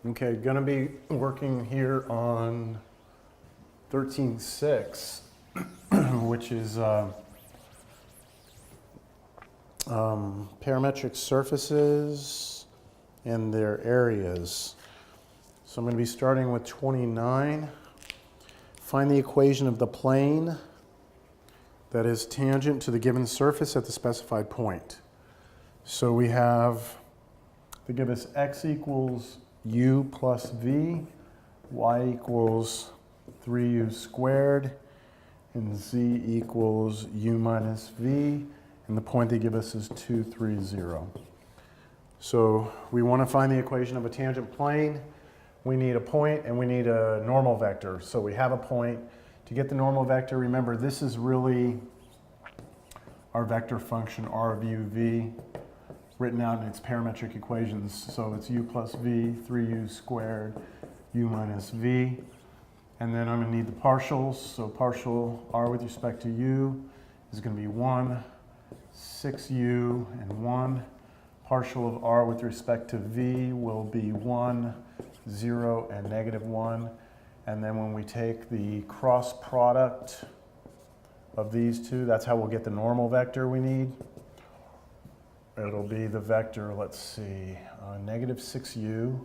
Okay, going to be working here on 13.6, which is parametric surfaces and their areas. So I'm going to be starting with 29. Find the equation of the plane that is tangent to the given surface at the specified point. So we have, they give us x equals u plus v, y equals 3u squared, and z equals u minus v, and the point they give us is 2, 3, 0. So we want to find the equation of a tangent plane. We need a point and we need a normal vector. So we have a point. To get the normal vector, remember this is really our vector function r of u v, written out in its parametric equations. So it's u plus v, 3u squared, u minus v. And then I'm going to need the partials. So partial r with respect to u is going to be 1, 6u, and 1. Partial of r with respect to v will be 1, 0, and negative 1. And then when we take the cross product of these two, that's how we'll get the normal vector we need. It'll be the vector, let's see, negative 6u.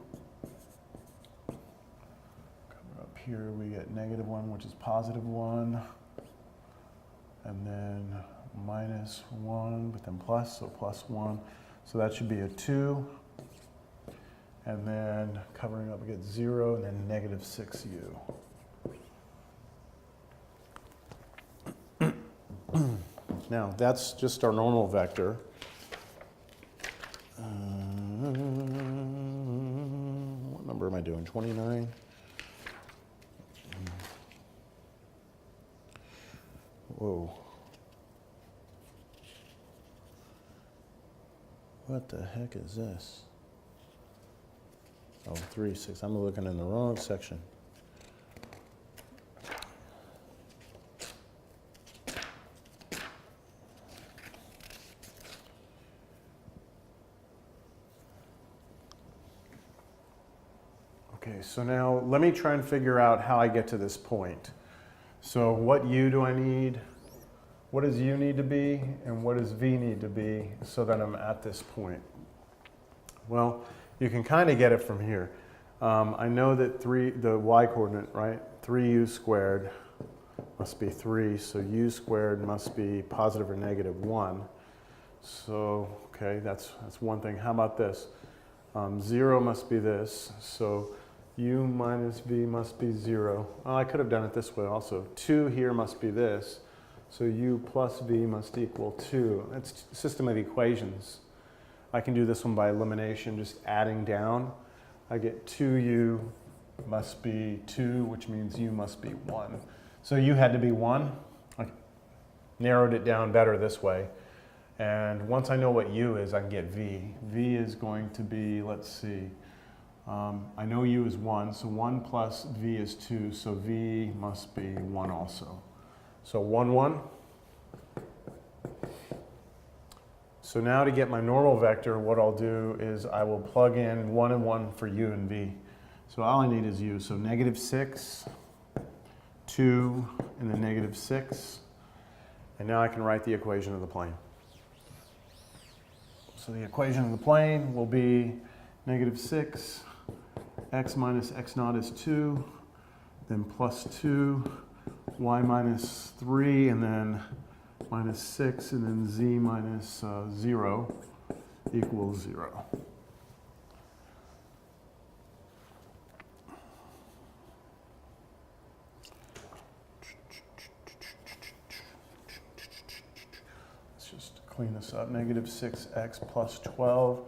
Coming up here, we get negative 1, which is positive 1. And then minus 1, but then plus, so plus 1. So that should be a 2. And then covering up, we get 0, and then negative 6u. Now, that's just our normal vector. What number am I doing? 29? Whoa. What the heck is this? Oh, 3, 6. I'm looking in the wrong section. Okay, so now let me try and figure out how I get to this point. So what u do I need? What does u need to be? And what does v need to be so that I'm at this point? Well, you can kind of get it from here. I know that the y coordinate, right? 3u squared must be 3, so u squared must be positive or negative 1. So, okay, that's one thing. How about this? 0 must be this, so u minus v must be 0. Well, I could have done it this way also. 2 here must be this, so u plus v must equal 2. That's a system of equations. I can do this one by elimination, just adding down. I get 2u must be 2, which means u must be 1. So u had to be 1. I narrowed it down better this way. And once I know what u is, I can get v. v is going to be, let's see, I know u is 1, so 1 plus v is 2, so v must be 1 also. So 1, 1. So now to get my normal vector, what I'll do is I will plug in 1 and 1 for u and v. So all I need is u. So negative 6, 2, and then negative 6. And now I can write the equation of the plane. So the equation of the plane will be negative 6, x minus x naught is 2, then plus 2, y minus 3, and then minus 6, and then z minus 0 equals 0. Let's just clean this up. Negative 6x plus 12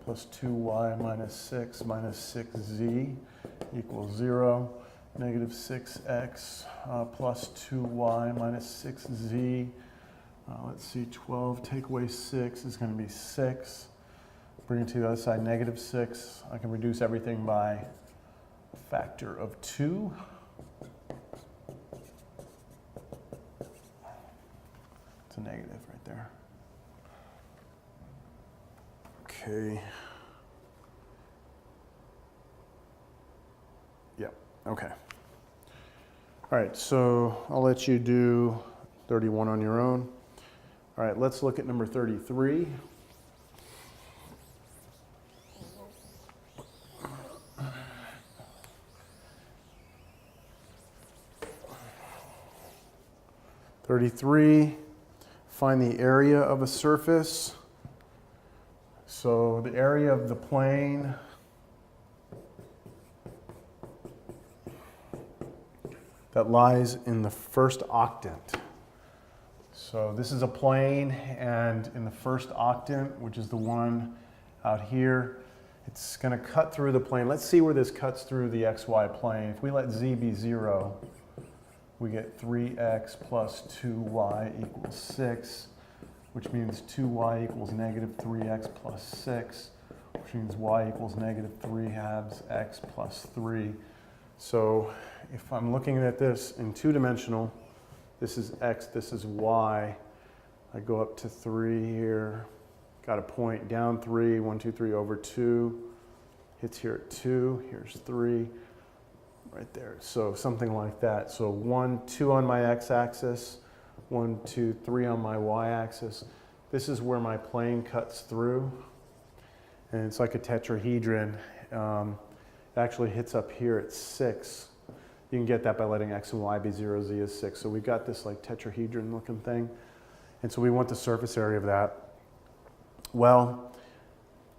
plus 2y minus 6 minus 6z equals 0. Negative 6x plus 2y minus 6z. Let's see, 12 take away 6 is going to be 6. Bring it to the other side, negative 6. I can reduce everything by a factor of 2. It's a negative right there. Okay. Yep, okay. All right, so I'll let you do 31 on your own. All right, let's look at number 33. Find the area of a surface. So the area of the plane that lies in the first octant. So this is a plane, and in the first octant, which is the one out here, it's going to cut through the plane. Let's see where this cuts through the xy plane. If we let z be 0, we get 3x plus 2y equals 6, which means 2y equals negative 3x plus 6, which means y equals negative 3 halves x plus 3. So if I'm looking at this in two-dimensional, this is x, this is y. I go up to 3 here, got a point down 3, 1, 2, 3 over 2, hits here at 2, here's 3. Right there, so something like that. So 1, 2 on my x-axis, 1, 2, 3 on my y-axis. This is where my plane cuts through, and it's like a tetrahedron. It actually hits up here at 6. You can get that by letting x and y be 0, z is 6. So we've got this like tetrahedron looking thing, and so we want the surface area of that. Well,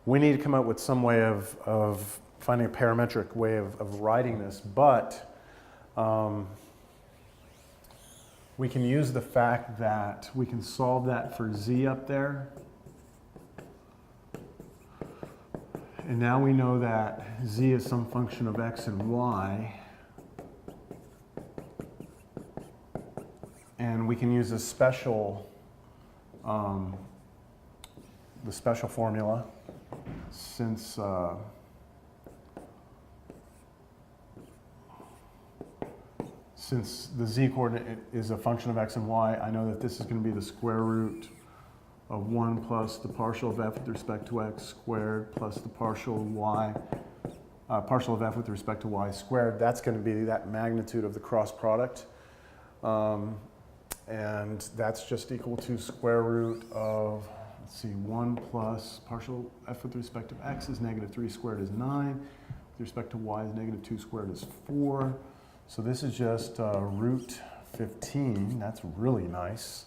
we need to come up with some way of finding a parametric way of writing this, but we can use the fact that we can solve that for z up there. And now we know that z is some function of x and y. And we can use a special, the special formula, since the z coordinate is a function of x and y, I know that this is going to be the square root of 1 plus the partial of f with respect to x squared plus the partial of f with respect to y squared. That's going to be that magnitude of the cross product. And that's just equal to square root of, let's see, 1 plus partial f with respect to x is negative 3 squared is 9. With respect to y is negative 2 squared is 4. So this is just root 15. That's really nice.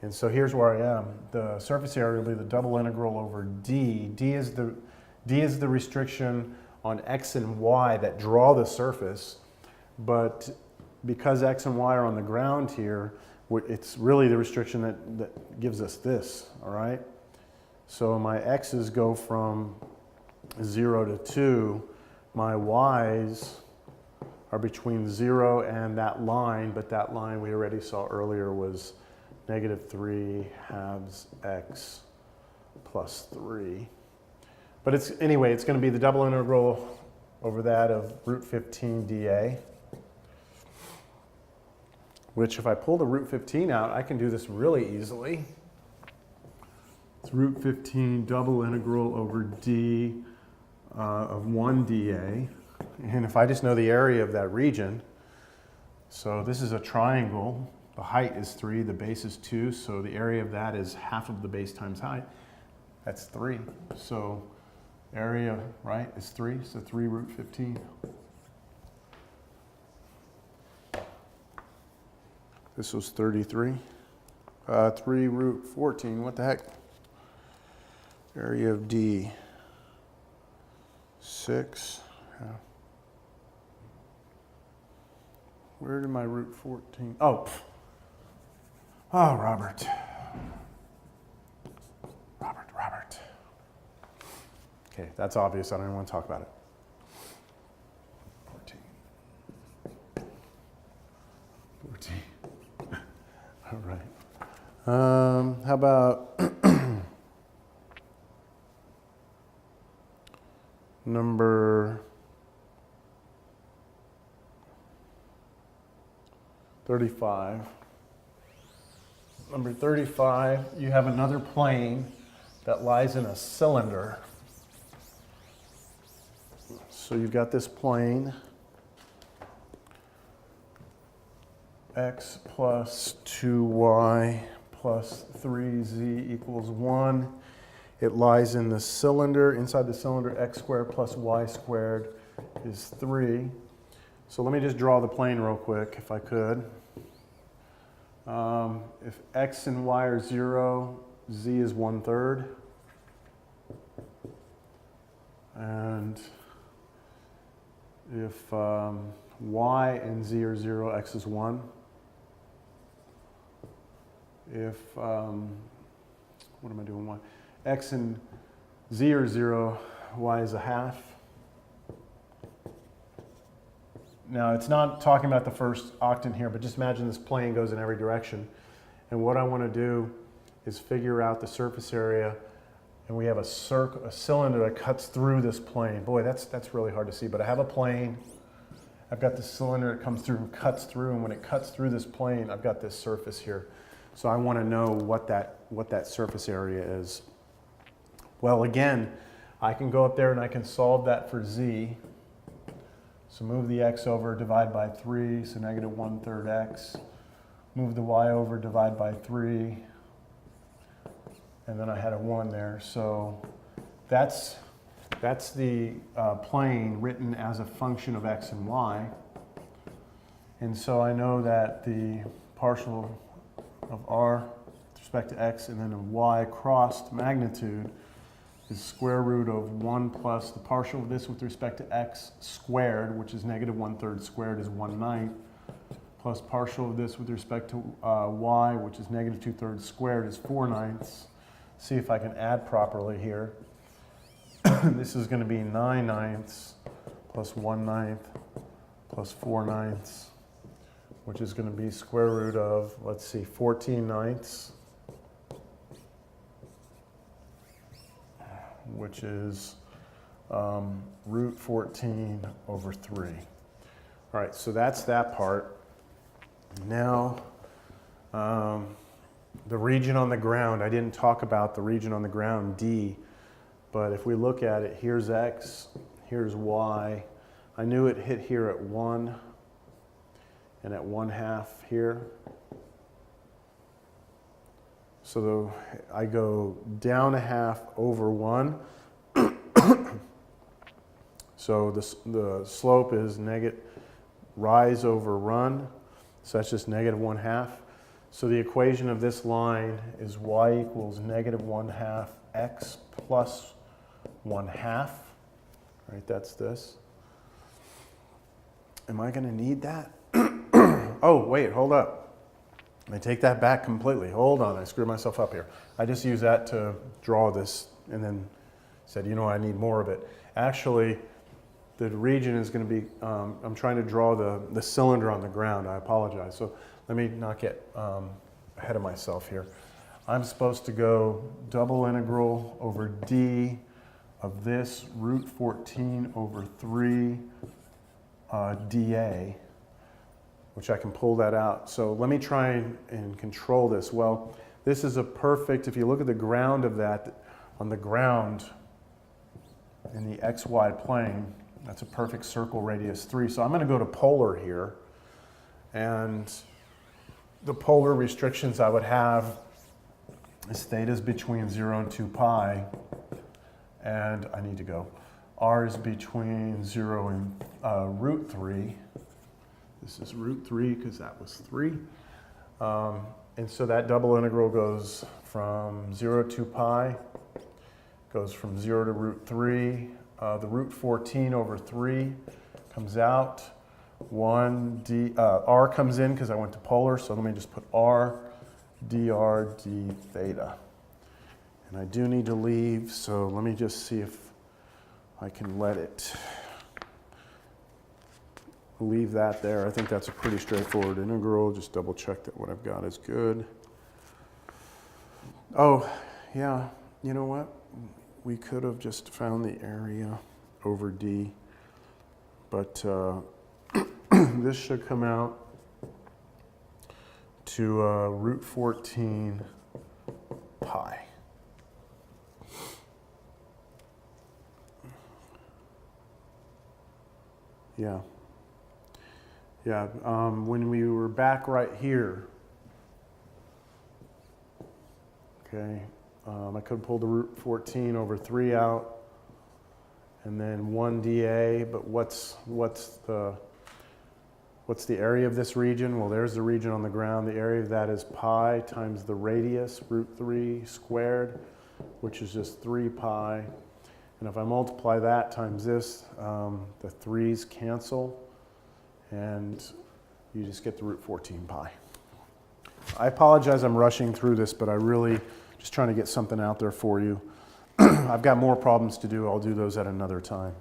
And so here's where I am. The surface area will be the double integral over d. D is the restriction on x and y that draw the surface. But because x and y are on the ground here, it's really the restriction that gives us this, all right? So my x's go from 0 to 2. My y's are between 0 and that line, but that line we already saw earlier was negative 3 halves x plus 3. But anyway, it's going to be the double integral over that of root 15 dA, which if I pull the root 15 out, I can do this really easily. It's root 15 double integral over d of 1 dA. And if I just know the area of that region, so this is a triangle. The height is 3, the base is 2, so the area of that is half of the base times height. That's 3. So area, right, is 3, so 3 root 15. This was 33. 3 root 14, what the heck? Area of D, 6. Where did my root 14? Oh, Robert. Okay, that's obvious. I don't even want to talk about it. 14. All right. How about number 35. Number 35, you have another plane that lies in a cylinder. So you've got this plane, x plus 2y plus 3z equals 1. It lies in the cylinder. Inside the cylinder, x squared plus y squared is 3. So let me just draw the plane real quick, if I could. If x and y are 0, z is 1/3. And if y and z are 0, x is 1. If, what am I doing? Y? X and z are 0, y is a half. Now, it's not talking about the first octant here, but just imagine this plane goes in every direction. And what I want to do is figure out the surface area, and we have a cylinder that cuts through this plane. Boy, that's really hard to see, but I have a plane. I've got this cylinder that comes through and cuts through, and when it cuts through this plane, I've got this surface here. So I want to know what that surface area is. Well, again, I can go up there and I can solve that for z. So move the x over, divide by 3, so negative 1/3 x. Move the y over, divide by 3. And then I had a 1 there. So that's the plane written as a function of x and y. And so I know that the partial of r with respect to x and then of y crossed magnitude is square root of 1 plus the partial of this with respect to x squared, which is negative 1/3 squared is 1/9, plus partial of this with respect to y, which is negative 2/3 squared is 4/9. See if I can add properly here. This is going to be 9/9 plus 1/9 plus 4/9, which is going to be square root of, let's see, 14/9, which is root 14 over 3. All right, so that's that part. Now, the region on the ground, I didn't talk about the region on the ground, D, but if we look at it, here's x, here's y. I knew it hit here at 1 and at 1/2 here. So I go down 1/2 over 1. So the slope is rise over run, so that's just negative 1/2. So the equation of this line is y equals negative 1/2 x plus 1/2. Right, that's this. Am I going to need that? Oh, wait, hold up. I take that back completely. Hold on, I screwed myself up here. I just used that to draw this and then said, you know, I need more of it. Actually, the region is going to be, I'm trying to draw the cylinder on the ground. I apologize. So let me not get ahead of myself here. I'm supposed to go double integral over d of this root 14 over 3 dA, which I can pull that out. So let me try and control this. Well, this is a perfect, if you look at the ground of that, on the ground in the xy plane, that's a perfect circle radius 3. So I'm going to go to polar here, and the polar restrictions I would have is theta is between 0 and 2 pi, and I need to go. R is between 0 and root 3. This is root 3 because that was 3. And so that double integral goes from 0 to 2 pi, goes from 0 to root 3. The root 14 over 3 comes out. R comes in because I went to polar, so let me just put R dr d theta. And I do need to leave, so let me just see if I can let it leave that there. I think that's a pretty straightforward integral. Just double check that what I've got is good. Oh, yeah, you know what? We could have just found the area over D, but this should come out to root 14 pi. Yeah. Yeah, when we were back right here, okay, I could pull the root 14 over 3 out, and then 1 dA, but what's the area of this region? Well, there's the region on the ground. The area of that is pi times the radius, root 3 squared, which is just 3 pi. And if I multiply that times this, the 3's cancel, and you just get the root 14 pi. I apologize I'm rushing through this, but I really just trying to get something out there for you. I've got more problems to do. I'll do those at another time.